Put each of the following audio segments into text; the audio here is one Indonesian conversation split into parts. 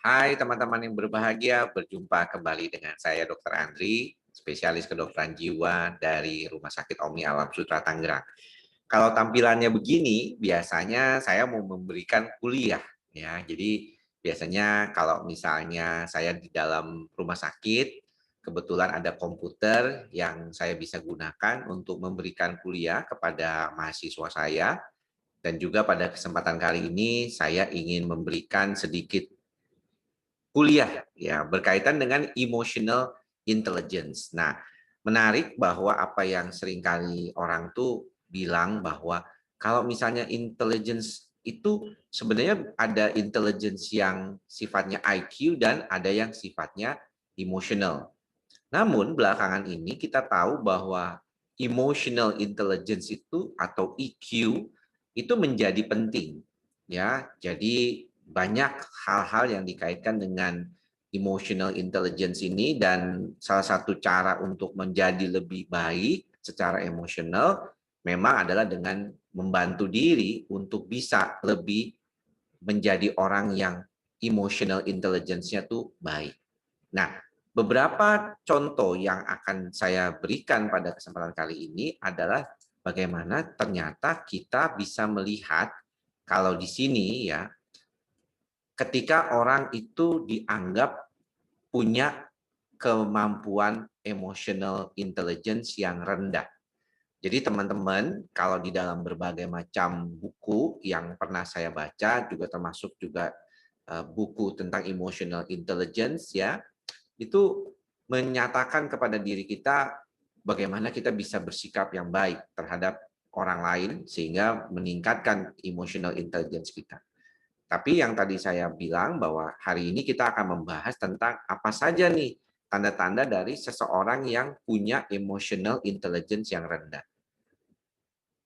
Hai teman-teman yang berbahagia, berjumpa kembali dengan saya Dr. Andri, spesialis kedokteran jiwa dari Rumah Sakit Omni Alam Sutra Tangerang. Kalau tampilannya begini, biasanya saya mau memberikan kuliah ya. Jadi biasanya kalau misalnya saya di dalam rumah sakit, kebetulan ada komputer yang saya bisa gunakan untuk memberikan kuliah kepada mahasiswa saya dan juga pada kesempatan kali ini saya ingin memberikan sedikit kuliah ya berkaitan dengan emotional intelligence. Nah, menarik bahwa apa yang seringkali orang tuh bilang bahwa kalau misalnya intelligence itu sebenarnya ada intelligence yang sifatnya IQ dan ada yang sifatnya emotional. Namun belakangan ini kita tahu bahwa emotional intelligence itu atau EQ itu menjadi penting ya. Jadi banyak hal-hal yang dikaitkan dengan emotional intelligence ini dan salah satu cara untuk menjadi lebih baik secara emosional memang adalah dengan membantu diri untuk bisa lebih menjadi orang yang emotional intelligence-nya tuh baik. Nah, beberapa contoh yang akan saya berikan pada kesempatan kali ini adalah bagaimana ternyata kita bisa melihat kalau di sini ya, ketika orang itu dianggap punya kemampuan emotional intelligence yang rendah. Jadi teman-teman, kalau di dalam berbagai macam buku yang pernah saya baca, juga termasuk juga buku tentang emotional intelligence ya, itu menyatakan kepada diri kita bagaimana kita bisa bersikap yang baik terhadap orang lain sehingga meningkatkan emotional intelligence kita. Tapi yang tadi saya bilang bahwa hari ini kita akan membahas tentang apa saja nih tanda-tanda dari seseorang yang punya emotional intelligence yang rendah.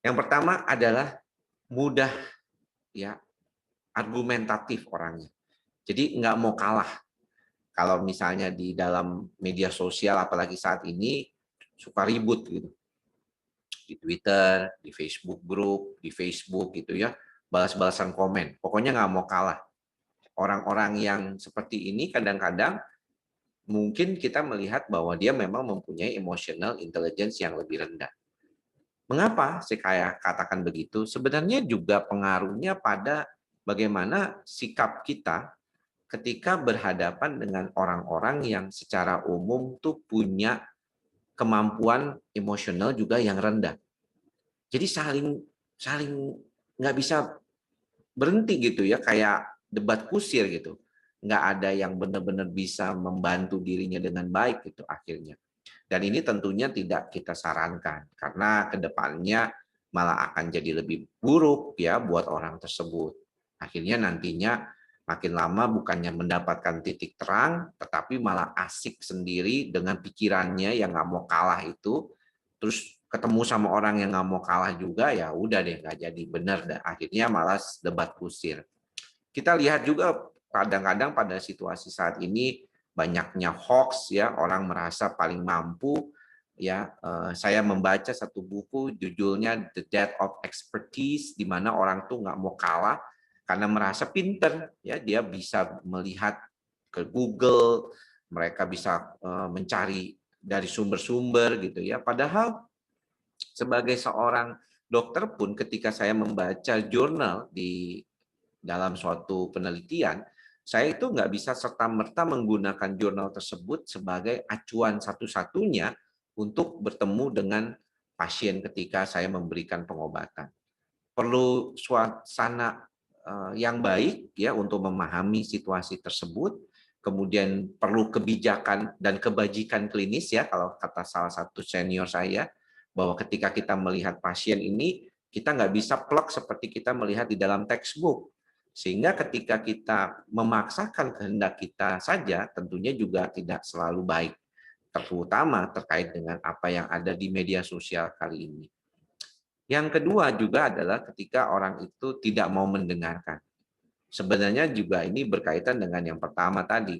Yang pertama adalah mudah ya argumentatif orangnya. Jadi nggak mau kalah. Kalau misalnya di dalam media sosial, apalagi saat ini, suka ribut gitu. Di Twitter, di Facebook grup, di Facebook gitu ya, balas-balasan komen. Pokoknya nggak mau kalah. Orang-orang yang seperti ini kadang-kadang mungkin kita melihat bahwa dia memang mempunyai emotional intelligence yang lebih rendah. Mengapa saya katakan begitu? Sebenarnya juga pengaruhnya pada bagaimana sikap kita ketika berhadapan dengan orang-orang yang secara umum tuh punya kemampuan emosional juga yang rendah. Jadi saling saling nggak bisa berhenti gitu ya, kayak debat kusir gitu. Nggak ada yang benar-benar bisa membantu dirinya dengan baik gitu akhirnya. Dan ini tentunya tidak kita sarankan karena kedepannya malah akan jadi lebih buruk ya buat orang tersebut. Akhirnya nantinya makin lama bukannya mendapatkan titik terang, tetapi malah asik sendiri dengan pikirannya yang nggak mau kalah itu, terus ketemu sama orang yang nggak mau kalah juga, ya udah deh nggak jadi benar deh. Akhirnya malas debat kusir. Kita lihat juga kadang-kadang pada situasi saat ini banyaknya hoax ya, orang merasa paling mampu ya. Saya membaca satu buku judulnya The Death of Expertise di mana orang tuh nggak mau kalah karena merasa pinter ya, dia bisa melihat ke Google, mereka bisa mencari dari sumber-sumber gitu ya. Padahal sebagai seorang dokter pun ketika saya membaca jurnal di dalam suatu penelitian, saya itu nggak bisa serta-merta menggunakan jurnal tersebut sebagai acuan satu-satunya untuk bertemu dengan pasien ketika saya memberikan pengobatan. Perlu suasana yang baik ya untuk memahami situasi tersebut, kemudian perlu kebijakan dan kebajikan klinis ya kalau kata salah satu senior saya, bahwa ketika kita melihat pasien ini kita nggak bisa plek seperti kita melihat di dalam textbook. Sehingga ketika kita memaksakan kehendak kita saja tentunya juga tidak selalu baik, terutama terkait dengan apa yang ada di media sosial kali ini. Yang kedua juga adalah ketika orang itu tidak mau mendengarkan. Sebenarnya juga ini berkaitan dengan yang pertama tadi.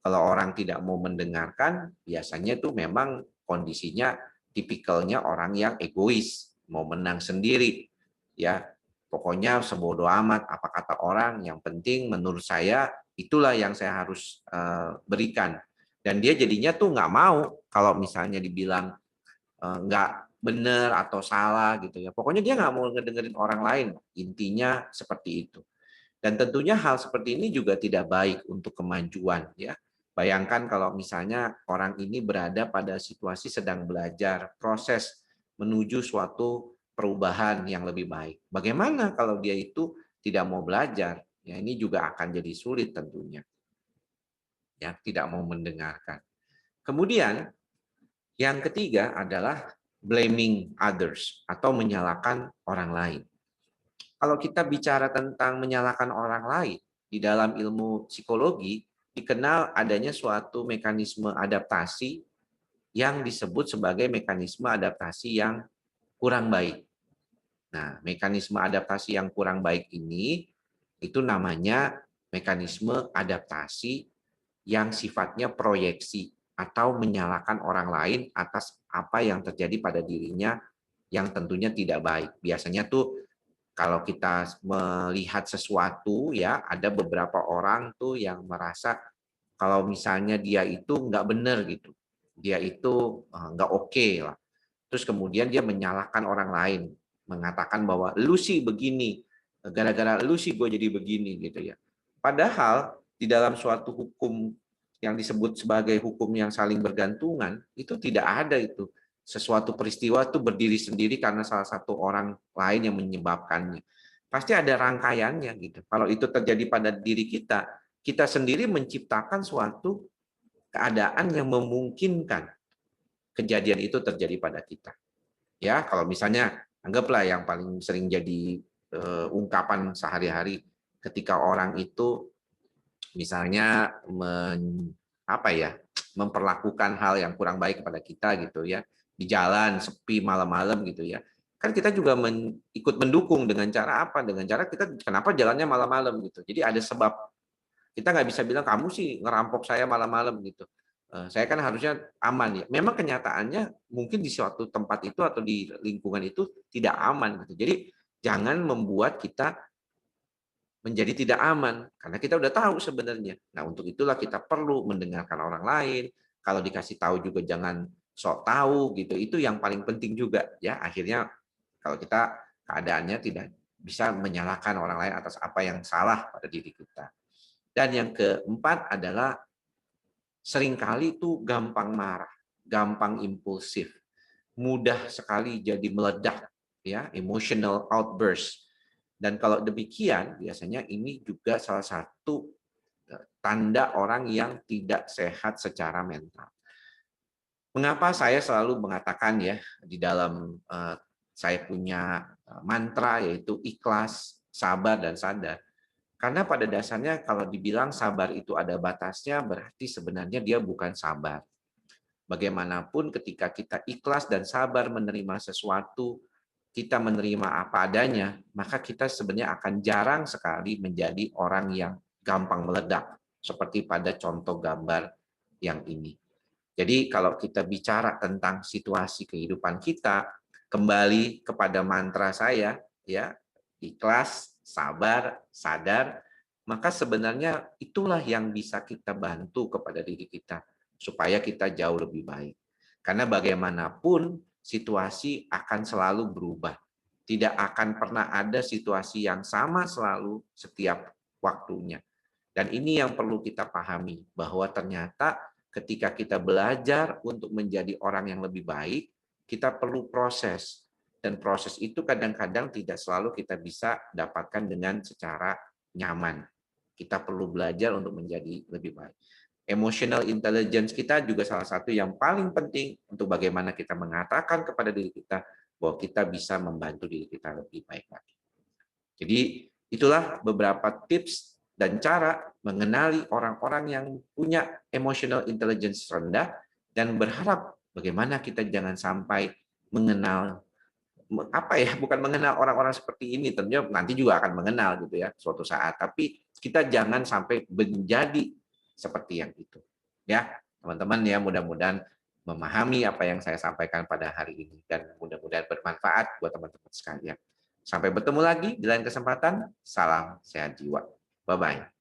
Kalau orang tidak mau mendengarkan, biasanya itu memang kondisinya tipikalnya orang yang egois, mau menang sendiri. Ya, pokoknya sebodoh amat apa kata orang, yang penting menurut saya itulah yang saya harus berikan. Dan dia jadinya tuh nggak mau kalau misalnya dibilang nggak benar atau salah gitu ya. Pokoknya dia nggak mau ngedengerin orang lain. Intinya seperti itu. Dan tentunya hal seperti ini juga tidak baik untuk kemajuan ya. Bayangkan kalau misalnya orang ini berada pada situasi sedang belajar, proses menuju suatu perubahan yang lebih baik. Bagaimana kalau dia itu tidak mau belajar? Ya, ini juga akan jadi sulit tentunya. Ya, tidak mau mendengarkan. Kemudian yang ketiga adalah blaming others atau menyalahkan orang lain. Kalau kita bicara tentang menyalahkan orang lain, di dalam ilmu psikologi dikenal adanya suatu mekanisme adaptasi yang disebut sebagai mekanisme adaptasi yang kurang baik. Nah, mekanisme adaptasi yang kurang baik ini itu namanya mekanisme adaptasi yang sifatnya proyeksi atau menyalahkan orang lain atas apa yang terjadi pada dirinya yang tentunya tidak baik. Biasanya tuh kalau kita melihat sesuatu ya, ada beberapa orang tuh yang merasa kalau misalnya dia itu nggak benar gitu, dia itu nggak oke lah. Terus kemudian dia menyalahkan orang lain, mengatakan bahwa lu sih begini, gara-gara lu sih gue jadi begini gitu ya. Padahal di dalam suatu hukum yang disebut sebagai hukum yang saling bergantungan, itu tidak ada itu. Sesuatu peristiwa itu berdiri sendiri karena salah satu orang lain yang menyebabkannya. Pasti ada rangkaiannya gitu. Kalau itu terjadi pada diri kita, kita sendiri menciptakan suatu keadaan yang memungkinkan kejadian itu terjadi pada kita. Ya, kalau misalnya anggaplah yang paling sering jadi ungkapan sehari-hari ketika orang itu misalnya apa ya, memperlakukan hal yang kurang baik kepada kita gitu ya, di jalan sepi malam-malam gitu ya. Kan kita juga ikut mendukung dengan cara apa? Dengan cara kita kenapa jalannya malam-malam gitu. Jadi ada sebab. Kita nggak bisa bilang kamu sih ngerampok saya malam-malam gitu. Saya kan harusnya aman ya. Memang kenyataannya mungkin di suatu tempat itu atau di lingkungan itu tidak aman gitu. Jadi jangan membuat kita menjadi tidak aman karena kita udah tahu sebenarnya. Nah, untuk itulah kita perlu mendengarkan orang lain. Kalau dikasih tahu juga jangan sok tahu gitu. Itu yang paling penting juga ya. Akhirnya kalau kita keadaannya tidak bisa menyalahkan orang lain atas apa yang salah pada diri kita. Dan yang keempat adalah seringkali itu gampang marah, gampang impulsif, mudah sekali jadi meledak, ya, emotional outburst. Dan kalau demikian, biasanya ini juga salah satu tanda orang yang tidak sehat secara mental. Mengapa saya selalu mengatakan ya di dalam saya punya mantra yaitu ikhlas, sabar dan sadar. Karena pada dasarnya kalau dibilang sabar itu ada batasnya, berarti sebenarnya dia bukan sabar. Bagaimanapun ketika kita ikhlas dan sabar menerima sesuatu, kita menerima apa adanya, maka kita sebenarnya akan jarang sekali menjadi orang yang gampang meledak, seperti pada contoh gambar yang ini. Jadi kalau kita bicara tentang situasi kehidupan kita, kembali kepada mantra saya, ya, ikhlas, sabar, sadar, maka sebenarnya itulah yang bisa kita bantu kepada diri kita supaya kita jauh lebih baik. Karena bagaimanapun situasi akan selalu berubah. Tidak akan pernah ada situasi yang sama selalu setiap waktunya. Dan ini yang perlu kita pahami bahwa ternyata ketika kita belajar untuk menjadi orang yang lebih baik, kita perlu proses. Dan proses itu kadang-kadang tidak selalu kita bisa dapatkan dengan secara nyaman. Kita perlu belajar untuk menjadi lebih baik. Emotional intelligence kita juga salah satu yang paling penting untuk bagaimana kita mengatakan kepada diri kita bahwa kita bisa membantu diri kita lebih baik lagi. Jadi itulah beberapa tips dan cara mengenali orang-orang yang punya emotional intelligence rendah dan berharap bagaimana kita jangan sampai mengenal apa ya, bukan mengenal orang-orang seperti ini, tentunya nanti juga akan mengenal gitu ya suatu saat, tapi kita jangan sampai menjadi seperti yang itu. Ya, teman-teman ya, mudah-mudahan memahami apa yang saya sampaikan pada hari ini dan mudah-mudahan bermanfaat buat teman-teman sekalian. Sampai bertemu lagi di lain kesempatan. Salam sehat jiwa. Bye-bye.